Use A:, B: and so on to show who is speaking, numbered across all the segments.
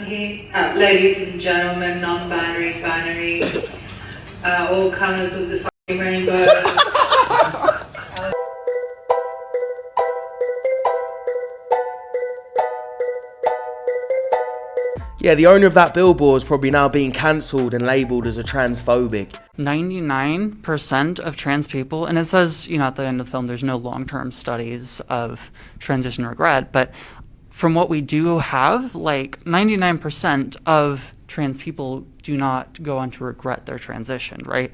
A: Here, ladies and gentlemen, non-binary, binary, all colours of the fucking rainbow.
B: Yeah, the owner of that billboard is probably now being cancelled and labelled as a transphobic.
C: 99% of trans people, and it says, at the end of the film, there's no long-term studies of transition regret, but from what we do have, 99% of trans people do not go on to regret their transition, right?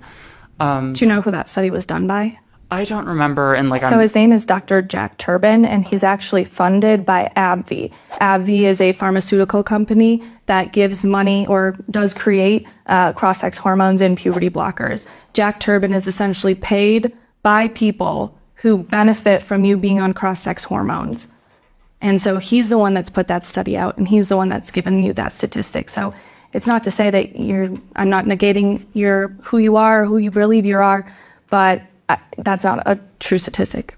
D: Do you know who that study was done by?
C: I don't remember, and
D: So his name is Dr. Jack Turbin, and he's actually funded by AbbVie. AbbVie is a pharmaceutical company that gives money or does create cross-sex hormones and puberty blockers. Jack Turbin is essentially paid by people who benefit from you being on cross-sex hormones. And so he's the one that's put that study out, and he's the one that's given you that statistic. So it's not to say that I'm not negating who you are or who you believe you are, but that's not a true statistic.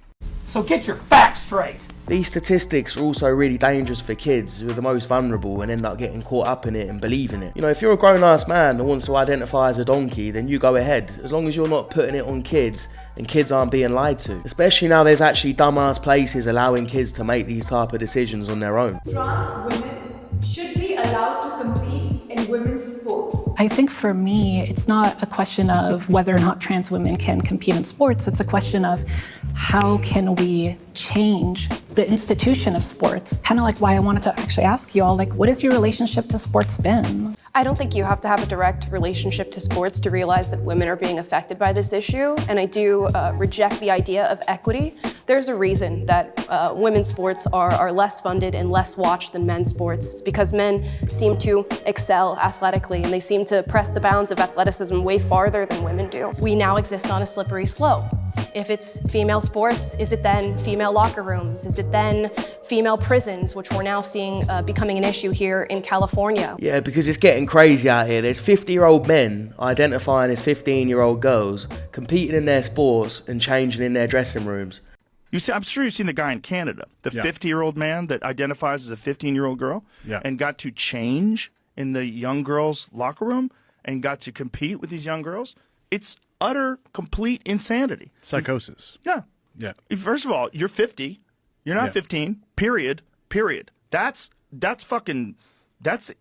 E: So get your facts straight.
B: These statistics are also really dangerous for kids who are the most vulnerable and end up getting caught up in it and believing it. If you're a grown-ass man that wants to identify as a donkey, then you go ahead, as long as you're not putting it on kids and kids aren't being lied to. Especially now there's actually dumbass places allowing kids to make these type of decisions on their own.
F: Trans women should be allowed to compete in women's sports.
G: I think for me, it's not a question of whether or not trans women can compete in sports. It's a question of how can we change the institution of sports? Kind of like why I wanted to actually ask you all, what has your relationship to sports been?
H: I don't think you have to have a direct relationship to sports to realize that women are being affected by this issue, and I do reject the idea of equity. There's a reason that women's sports are less funded and less watched than men's sports. It's because men seem to excel athletically, and they seem to press the bounds of athleticism way farther than women do. We now exist on a slippery slope. If it's female sports, is it then female locker rooms? Is it then female prisons, which we're now seeing becoming an issue here in California?
B: Yeah, because it's getting crazy out here. There's 50-year-old men identifying as 15-year-old girls, competing in their sports and changing in their dressing rooms.
I: I'm sure you've seen the guy in Canada, the 50-year-old man that identifies as a 15-year-old girl and got to change in the young girls' locker room and got to compete with these young girls. It's utter, complete insanity.
J: Psychosis.
I: Yeah. First of all, you're 50. You're not 15. Period. That's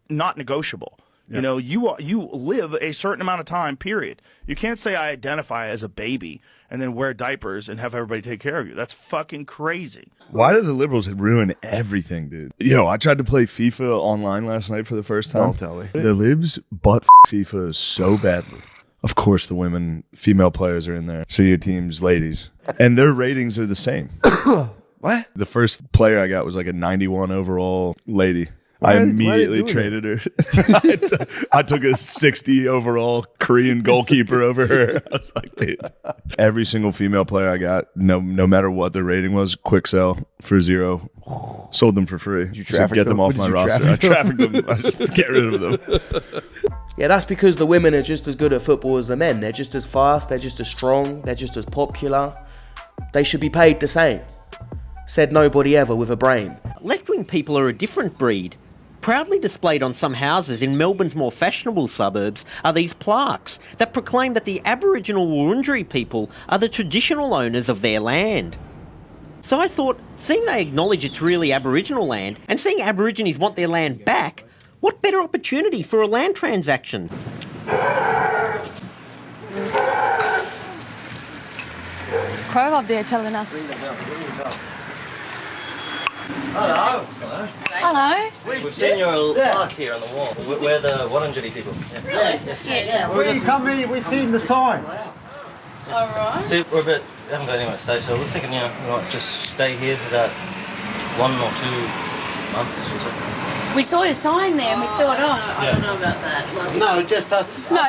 I: not negotiable.
J: Yeah.
I: You live a certain amount of time, period. You can't say I identify as a baby and then wear diapers and have everybody take care of you. That's fucking crazy.
J: Why do the liberals ruin everything, dude? I tried to play FIFA online last night for the first time.
K: Don't tell me.
J: The libs butt FIFA so badly. Of course, the female players are in there. So your team's ladies. And their ratings are the same.
K: What?
J: The first player I got was a 91 overall lady. I immediately traded her. I took a 60 overall Korean goalkeeper over her. I was like, dude. Every single female player I got, no matter what their rating was, quick sell for $0. Sold them for free.
K: Did you traffic
J: get them off my roster. I trafficked them. I just get rid of them.
B: Yeah, that's because the women are just as good at football as the men. They're just as fast, they're just as strong, they're just as popular. They should be paid the same. Said nobody ever with a brain.
L: Left-wing people are a different breed. Proudly displayed on some houses in Melbourne's more fashionable suburbs are these plaques that proclaim that the Aboriginal Wurundjeri people are the traditional owners of their land. So I thought, seeing they acknowledge it's really Aboriginal land, and seeing Aborigines want their land back, what better opportunity for a land transaction?
M: Crow up there telling us.
N: Hello.
M: Hello.
N: We've seen your plaque here on the wall. We're the Wurundjeri people.
M: Really?
N: Yeah.
E: When you come in, we've seen the sign.
M: All right.
N: See, we haven't got anywhere to stay, so we're thinking, we might just stay here for about 1 or 2 months or something.
M: We saw the sign there and we thought,
N: I don't know
M: about that.
N: No, just us.
M: No,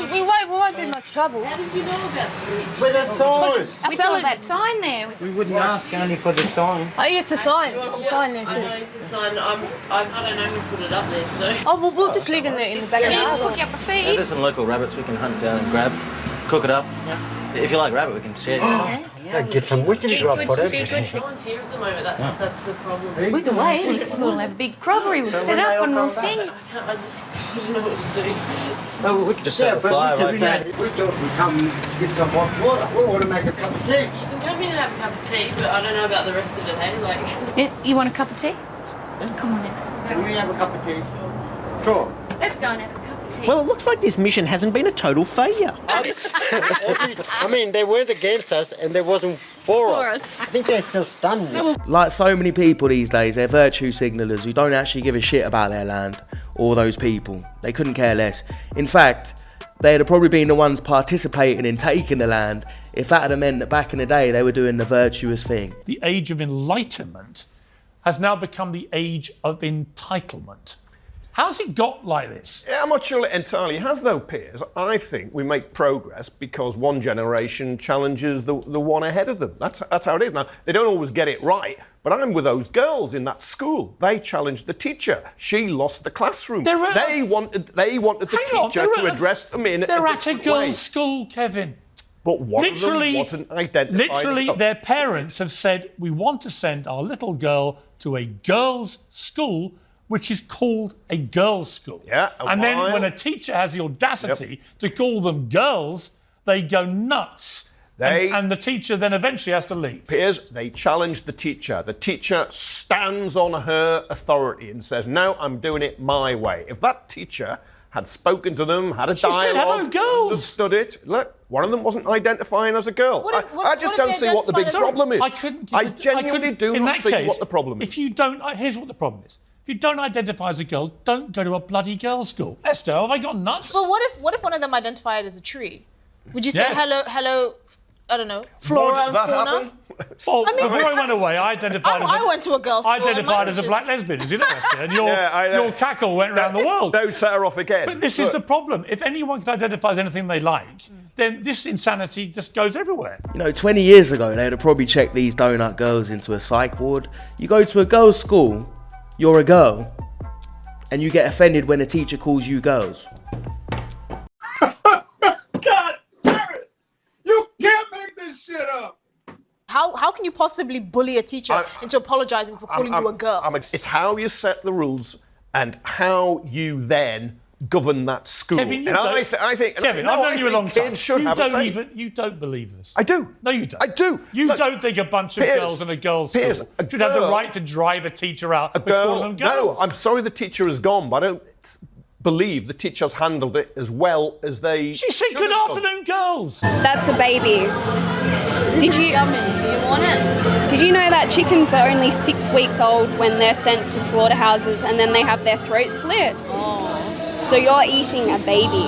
M: we won't be in much trouble. How did you know about it?
N: With a sign.
M: We saw that sign there.
E: We wouldn't ask only for the sign.
M: Oh, yeah, it's a sign. It's a sign there.
O: I know the sign. I don't know who put it up there, so.
M: Oh, well, we'll just leave in the back of the car. Cook up a feed.
N: There's some local rabbits we can hunt down and grab, cook it up. Yeah. If you like rabbit, we can share.
O: Yeah,
E: get some whiskey drop for it.
O: No one's here at the moment. That's the problem.
M: With the way we'll have a big groggery. We'll set up and we'll sing.
O: I just don't know what to do.
N: No, we could just set the fire right there.
E: We thought we'd come get some hot water. We want to make a cup of tea.
O: You can come in and have a cup of tea, but I don't know about the rest of it, eh? Like.
M: You want a cup of tea? Come on in.
E: Can we have a cup of tea? Sure.
M: Let's go and have a cup of tea.
L: Well, it looks like this mission hasn't been a total failure.
E: I mean, they weren't against us and they wasn't for us. I think they're still stunned.
B: Like so many people these days, they're virtue signallers who don't actually give a shit about their land or those people. They couldn't care less. In fact, they'd have probably been the ones participating in taking the land if that had meant that back in the day they were doing the virtuous thing.
K: The age of enlightenment has now become the age of entitlement. How's it got like this?
P: Yeah, I'm not sure it entirely has, though, Piers. I think we make progress because one generation challenges the one ahead of them. That's how it is. Now, they don't always get it right, but I'm with those girls in that school. They challenged the teacher. She lost the classroom. They wanted the teacher to address them in
K: They're
P: a
K: at a
P: different
K: girls'
P: way.
K: school, Kevin.
P: But one of them wasn't identified
K: Literally,
P: as
K: their parents have said, we want to send our little girl to a girls' school, which is called a girls' school.
P: Yeah,
K: and then when a teacher has the audacity to call them girls, they go nuts. And the teacher then eventually has to leave.
P: Piers, they challenge the teacher. The teacher stands on her authority and says, no, I'm doing it my way. If that teacher had spoken to them, had a dialogue, understood it. Look, one of them wasn't identifying as a girl. I just don't see what the big problem is. I genuinely do not see what the problem is.
K: If you don't, here's what the problem is. If you don't identify as a girl, don't go to a bloody girls' school. Esther, have I got nuts?
O: Well, what if one of them identified as a tree? Would you say
K: Yes.
O: hello? I don't know, flora and fauna.
K: Well,
O: I mean,
K: before I went away, I identified
O: I went to a girls' school.
K: identified as a black lesbian, as you know, Esther, and your cackle went round the world.
P: Don't set her off again.
K: But this is the problem. If anyone can identify as anything they like, then this insanity just goes everywhere.
B: You know, 20 years ago, they'd have probably checked these donut girls into a psych ward. You go to a girls' school, you're a girl, and you get offended when a teacher calls you girls.
E: God damn it! You can't make this shit up!
O: How can you possibly bully a teacher into apologising for calling you a girl?
P: It's how you set the rules and how you then govern that school.
K: Kevin,
P: I think
K: Kevin, I've known you a long time.
P: Kids should have a say.
K: You don't believe this.
P: I do.
K: No, you don't.
P: I do.
K: You don't think a bunch of girls in a girls' school should have the right to drive a teacher out for calling them girls?
P: No, I'm sorry the teacher is gone, but I don't believe the teachers handled it as well as they
K: She said, good afternoon, girls.
Q: That's a baby. Did you
O: yummy? You want it?
Q: Did you know that chickens are only 6 weeks old when they're sent to slaughterhouses and then they have their throats slit?
O: Oh.
Q: So you're eating a baby.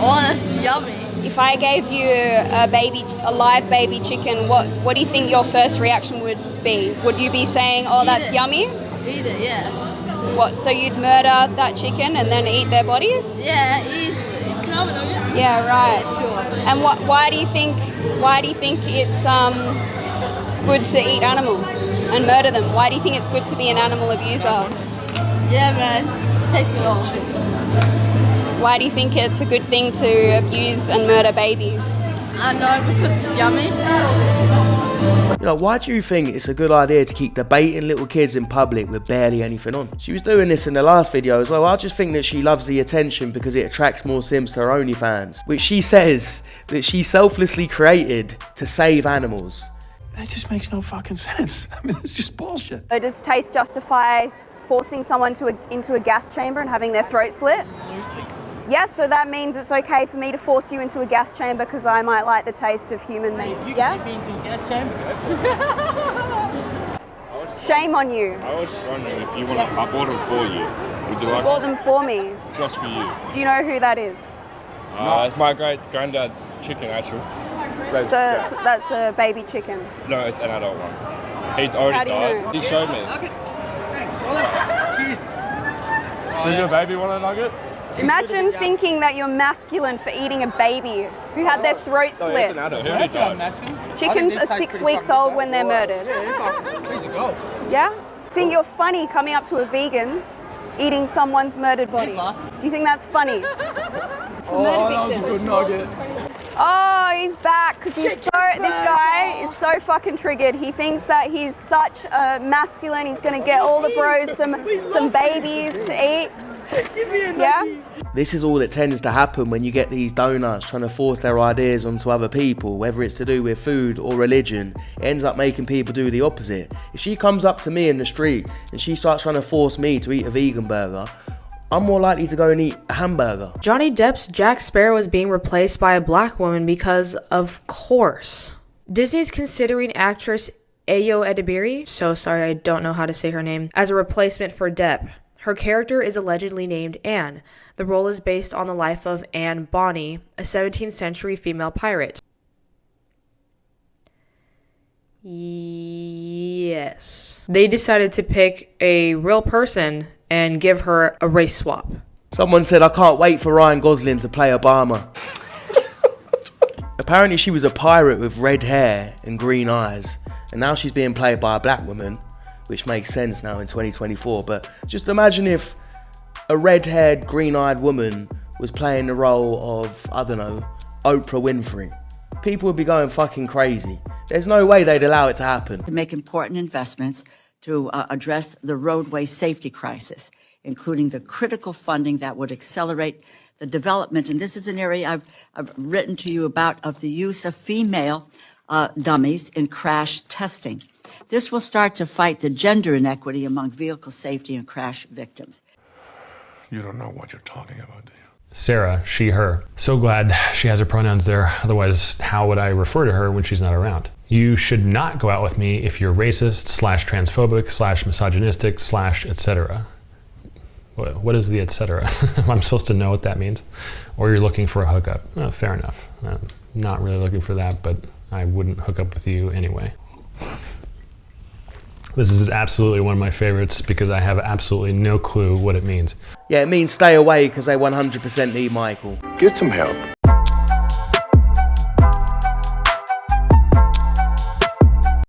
O: Oh, that's yummy.
Q: If I gave you a live baby chicken, what do you think your first reaction would be? Would you be saying, oh, that's yummy?
O: Eat it, yeah.
Q: What, so you'd murder that chicken and then eat their bodies?
O: Yeah, easily.
Q: Yeah, right.
O: Sure.
Q: And why do you think it's good to eat animals and murder them? Why do you think it's good to be an animal abuser?
O: Yeah, man. Take it all.
Q: Why do you think it's a good thing to abuse and murder babies?
O: I know, because it's yummy.
B: You know, why do you think it's a good idea to keep debating little kids in public with barely anything on? She was doing this in the last video as well. I just think that she loves the attention because it attracts more Sims to her OnlyFans, which she says that she selflessly created to save animals.
R: That just makes no fucking sense. I mean, it's just bullshit.
Q: So does taste justify forcing someone into a gas chamber and having their throat slit? Yes, so that means it's okay for me to force you into a gas chamber because I might like the taste of human meat. Yeah?
N: You into a gas chamber?
Q: Shame on you.
S: I was just wondering if you want to, I bought them for you. Would you
Q: You
S: like
Q: bought them for me.
S: Just for you.
Q: Do you know who that is?
S: It's my granddad's chicken, actually.
Q: So that's a baby chicken.
S: No, it's an adult one. He's already
Q: How do you
S: died.
Q: know?
S: He showed me. Does your baby want a nugget?
Q: Imagine thinking that you're masculine for eating a baby who had their throat
S: No, it's
Q: slit.
S: an adult. He already died.
Q: Chickens are 6 weeks old when they're murdered. Yeah? Think you're funny coming up to a vegan eating someone's murdered body? Do you think that's funny?
R: Oh, that was a good nugget.
Q: Oh, he's back because he's so guy is so fucking triggered. He thinks that he's such a masculine. He's gonna get all the bros some babies to eat. Yeah.
B: This is all that tends to happen when you get these donuts trying to force their ideas onto other people, whether it's to do with food or religion. It ends up making people do the opposite. If she comes up to me in the street and she starts trying to force me to eat a vegan burger, I'm more likely to go and eat a hamburger.
T: Johnny Depp's Jack Sparrow is being replaced by a black woman because, of course. Disney's considering actress Ayo Edebiri, so sorry I don't know how to say her name, as a replacement for Depp. Her character is allegedly named Anne. The role is based on the life of Anne Bonny, a 17th century female pirate. Yes. They decided to pick a real person and give her a race swap.
B: Someone said, I can't wait for Ryan Gosling to play Obama. Apparently she was a pirate with red hair and green eyes, and now she's being played by a black woman, which makes sense now in 2024. But just imagine if a red-haired, green-eyed woman was playing the role of, I don't know, Oprah Winfrey. People would be going fucking crazy. There's no way they'd allow it to happen.
U: To make important investments to address the roadway safety crisis, including the critical funding that would accelerate the development, and this is an area I've written to you about, of the use of female dummies in crash testing. This will start to fight the gender inequity among vehicle safety and crash victims.
R: You don't know what you're talking about, do you?
V: Sarah, she, her. So glad she has her pronouns there. Otherwise, how would I refer to her when she's not around? You should not go out with me if you're racist / transphobic / misogynistic / etc. What is the etc? I'm supposed to know what that means? Or you're looking for a hookup. Oh, fair enough. I'm not really looking for that, but I wouldn't hook up with you anyway. This is absolutely one of my favorites because I have absolutely no clue what it means.
B: Yeah, it means stay away because they 100% need Michael.
R: Get some help.